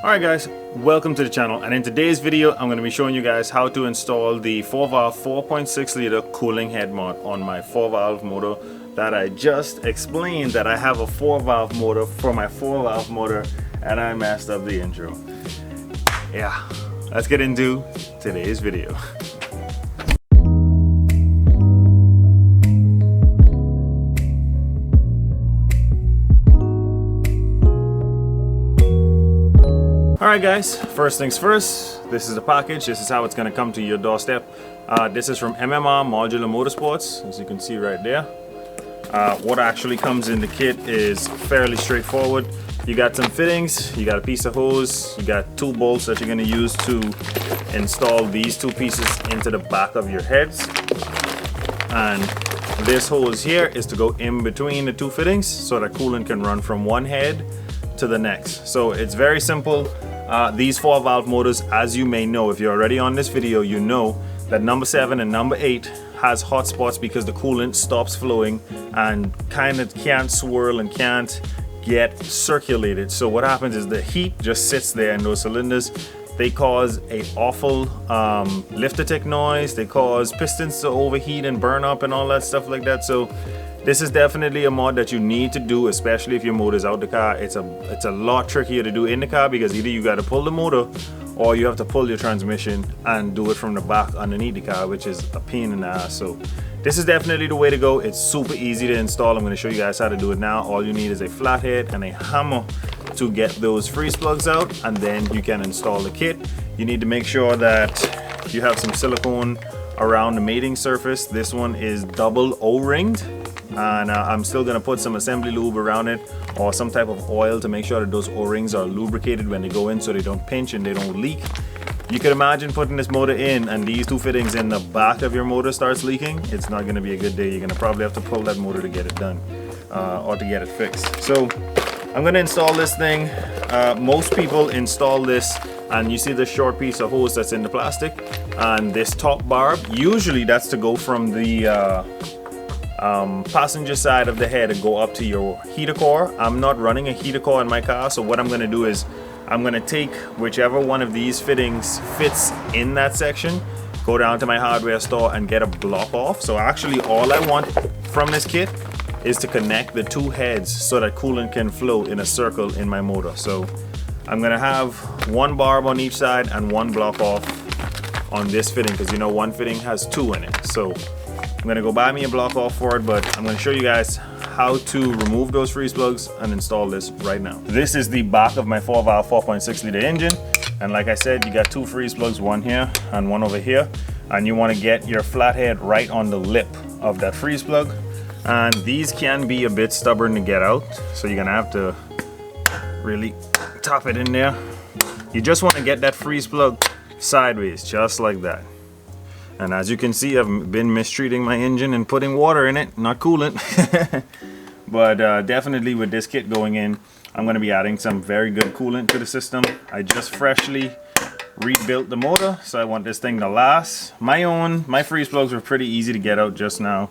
Alright guys, welcome to the channel, and in today's video I'm going to be showing you guys how to install the 4-valve 4.6 liter cooling head mount on my 4-valve motor that I just explained that I have a 4-valve motor for my 4-valve motor and I messed up the intro. Yeah, let's get into today's video. Alright guys, first things first, this is the package. This is how it's going to come to your doorstep. This is from MMR Modular Motorsports, as you can see right there. What actually comes in the kit is fairly straightforward. You got some fittings, you got a piece of hose, you got 2 bolts that you're going to use to install these 2 pieces into the back of your heads. And this hose here is to go in between the 2 fittings so that coolant can run from one head to the next. So it's very simple. These 4-valve motors, as you may know, if you're already on this video, you know that number 7 and number 8 has hot spots because the coolant stops flowing and kind of can't swirl and can't get circulated. So what happens is the heat just sits there in those cylinders. They cause a awful lifter tick noise. They cause pistons to overheat and burn up and all that stuff like that. So this is definitely a mod that you need to do, especially if your motor is out the car. It's a lot trickier to do in the car because either you got to pull the motor or you have to pull your transmission and do it from the back underneath the car, which is a pain in the ass. So this is definitely the way to go. It's super easy to install. I'm going to show you guys how to do it now. All you need is a flathead and a hammer to get those freeze plugs out, and then you can install the kit. You need to make sure that you have some silicone around the mating surface. This one is double O-ringed. And I'm still gonna put some assembly lube around it or some type of oil to make sure that those O-rings are lubricated when they go in so they don't pinch and they don't leak. You can imagine putting this motor in and these 2 fittings in the back of your motor starts leaking. It's not gonna be a good day. You're gonna probably have to pull that motor to get it done or to get it fixed. So I'm gonna install this thing. Most people install this and you see this short piece of hose that's in the plastic and this top barb. Usually that's to go from the passenger side of the head and go up to your heater core. I'm not running a heater core in my car, so what I'm going to do is I'm going to take whichever one of these fittings fits in that section, go down to my hardware store and get a block off. So actually all I want from this kit is to connect the 2 heads so that coolant can flow in a circle in my motor. So I'm going to have 1 barb on each side and 1 block off on this fitting because you know one fitting has 2 in it. So I'm gonna go buy me a block off for it, but I'm gonna show you guys how to remove those freeze plugs and install this right now. This is the back of my 4-valve 4.6 liter engine, and like I said, you got 2 freeze plugs, one here and one over here, and you want to get your flathead right on the lip of that freeze plug. And these can be a bit stubborn to get out, so you're gonna have to really tap it in there. You just want to get that freeze plug sideways, just like that. And as you can see, I've been mistreating my engine and putting water in it, not coolant. But definitely with this kit going in, I'm going to be adding some very good coolant to the system. I just freshly rebuilt the motor, so I want this thing to last. My freeze plugs were pretty easy to get out just now,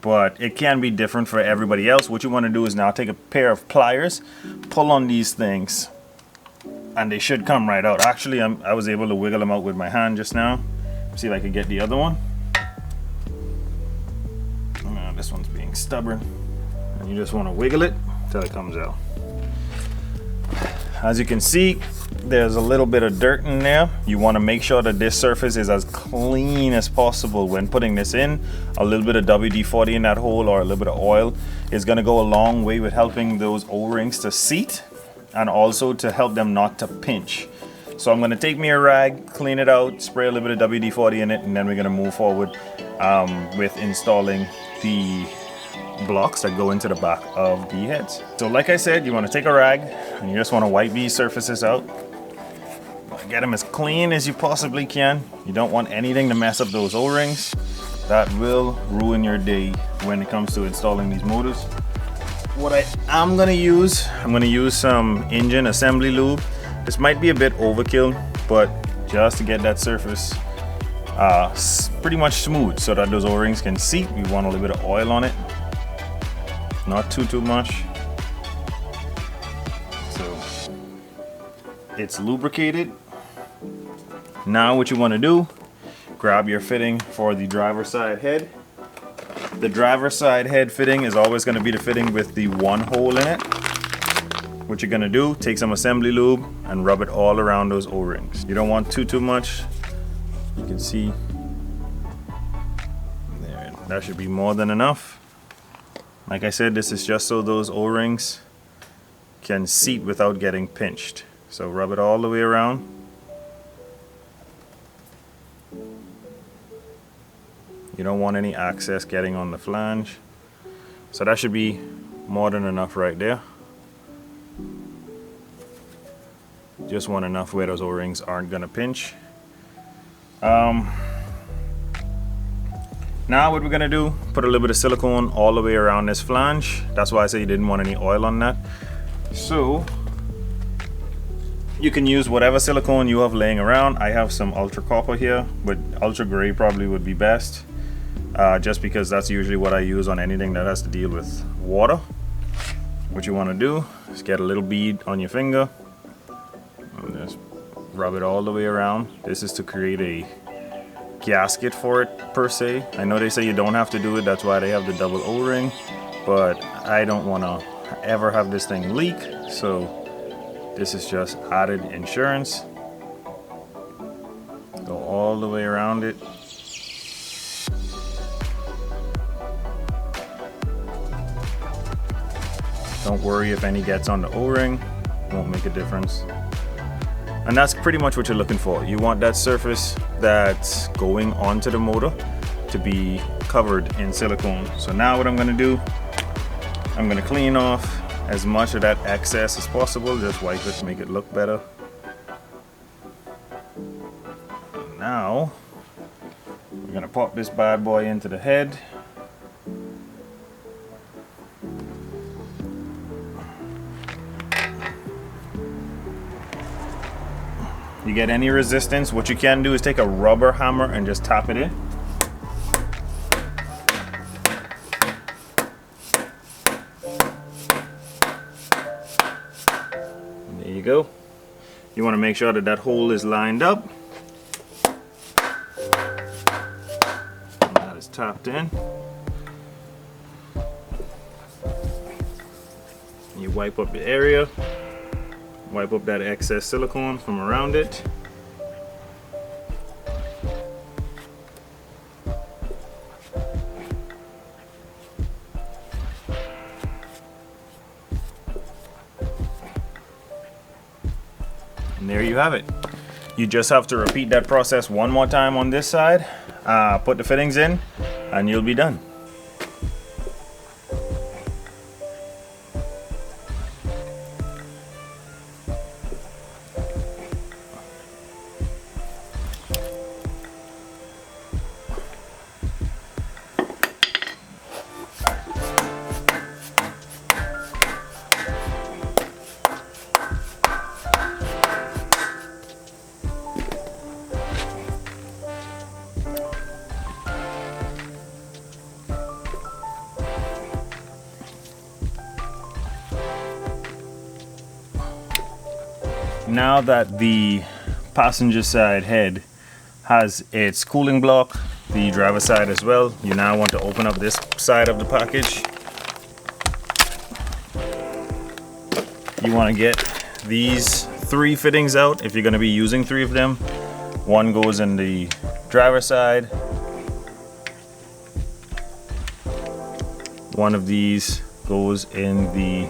but it can be different for everybody else. What you want to do is now take a pair of pliers, pull on these things, and they should come right out. Actually, I was able to wiggle them out with my hand just now. See if I can get the other one. This one's being stubborn. And you just want to wiggle it until it comes out. As you can see, there's a little bit of dirt in there. You want to make sure that this surface is as clean as possible when putting this in. A little bit of WD-40 in that hole or a little bit of oil is going to go a long way with helping those O-rings to seat and also to help them not to pinch. So I'm going to take me a rag, clean it out, spray a little bit of WD-40 in it, and then we're going to move forward with installing the blocks that go into the back of the heads. So like I said, you want to take a rag and you just want to wipe these surfaces out. Get them as clean as you possibly can. You don't want anything to mess up those O-rings. That will ruin your day when it comes to installing these motors. What I'm going to use some engine assembly lube. This might be a bit overkill, but just to get that surface pretty much smooth so that those O-rings can seat, we want a little bit of oil on it. Not too much. So it's lubricated. Now what you want to do, grab your fitting for the driver's side head. The driver's side head fitting is always going to be the fitting with the one hole in it. What you're going to do, take some assembly lube and rub it all around those O-rings. You don't want too much. You can see there, that should be more than enough. Like I said, this is just so those O-rings can seat without getting pinched. So rub it all the way around. You don't want any excess getting on the flange. So that should be more than enough right there. Just want enough where those O-rings aren't gonna pinch. Now what we're gonna do, put a little bit of silicone all the way around this flange. That's why I say you didn't want any oil on that. So you can use whatever silicone you have laying around. I have some ultra copper here, but ultra gray probably would be best. Just because that's usually what I use on anything that has to deal with water. What you want to do is get a little bead on your finger and just rub it all the way around. This is to create a gasket for it per se. I know they say you don't have to do it, that's why they have the double O-ring, but I don't want to ever have this thing leak, so this is just added insurance. Go all the way around it. Don't worry if any gets on the O-ring, won't make a difference. And that's pretty much what you're looking for. You want that surface that's going onto the motor to be covered in silicone. So now what I'm gonna do, I'm gonna clean off as much of that excess as possible. Just wipe it to make it look better. And now, we're gonna pop this bad boy into the head. You get any resistance, what you can do is take a rubber hammer and just tap it in. And there you go. You want to make sure that that hole is lined up. And that is tapped in. You wipe up the area. Wipe up that excess silicone from around it. And there you have it. You just have to repeat that process one more time on this side, put the fittings in, and you'll be done. Now that the passenger side head has its cooling block, the driver side as well, you now want to open up this side of the package. You want to get these 3 fittings out if you're going to be using 3 of them. One goes in the driver side. One of these goes in the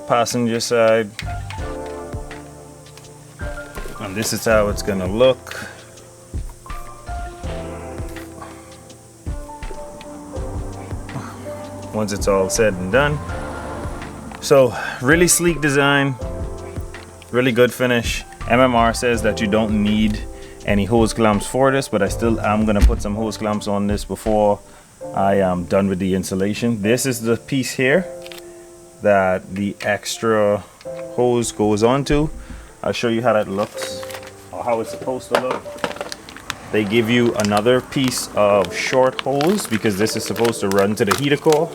passenger side. And this is how it's gonna look. Once it's all said and done. So really sleek design, really good finish. MMR says that you don't need any hose clamps for this, but I still am gonna put some hose clamps on this before I am done with the installation. This is the piece here that the extra hose goes onto. I'll show you how that looks, or how it's supposed to look. They give you another piece of short hose because this is supposed to run to the heater core.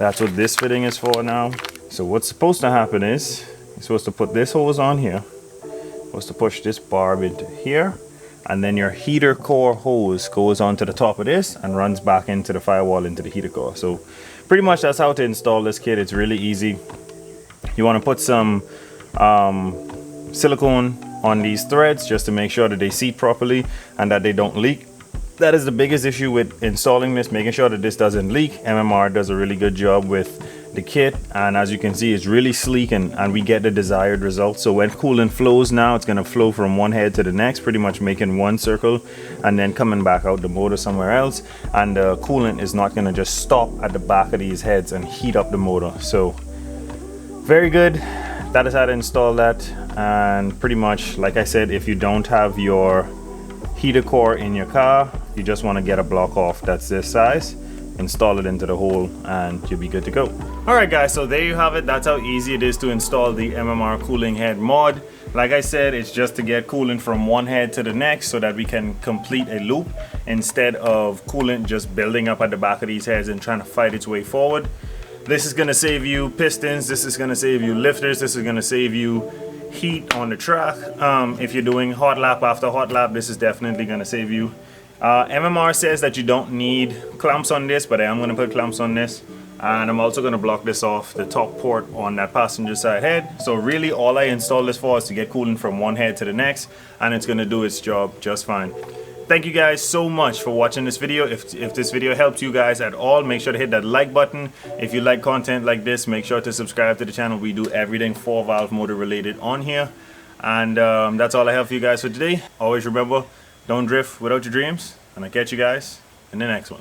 That's what this fitting is for now. So what's supposed to happen is you're supposed to put this hose on here, supposed to push this barb into here, and then your heater core hose goes onto the top of this and runs back into the firewall into the heater core. So pretty much that's how to install this kit. It's really easy. You want to put some silicone on these threads just to make sure that they seat properly and that they don't leak. That is the biggest issue with installing this, making sure that this doesn't leak. MMR does a really good job with the kit, and as you can see, it's really sleek and we get the desired result. So when coolant flows now, it's going to flow from one head to the next, pretty much making one circle and then coming back out the motor somewhere else, and the coolant is not going to just stop at the back of these heads and heat up the motor. So very good. That is how to install that. And pretty much, like I said, if you don't have your heater core in your car, you just want to get a block off that's this size, install it into the hole, and you'll be good to go. Alright guys, so there you have it. That's how easy it is to install the MMR cooling head mod. Like I said, it's just to get coolant from one head to the next so that we can complete a loop instead of coolant just building up at the back of these heads and trying to fight its way forward. This is going to save you pistons, this is going to save you lifters, this is going to save you heat on the track. If you're doing hot lap after hot lap, this is definitely going to save you. MMR says that you don't need clamps on this, but I am going to put clamps on this, and I'm also going to block this off the top port on that passenger side head. So really all I installed this for is to get coolant from one head to the next, and it's going to do its job just fine. Thank you guys so much for watching this video. If this video helped you guys at all, make sure to hit that like button. If you like content like this, make sure to subscribe to the channel. We do everything 4-valve motor related on here. And that's all I have for you guys for today. Always remember, don't drift without your dreams. And I'll catch you guys in the next one.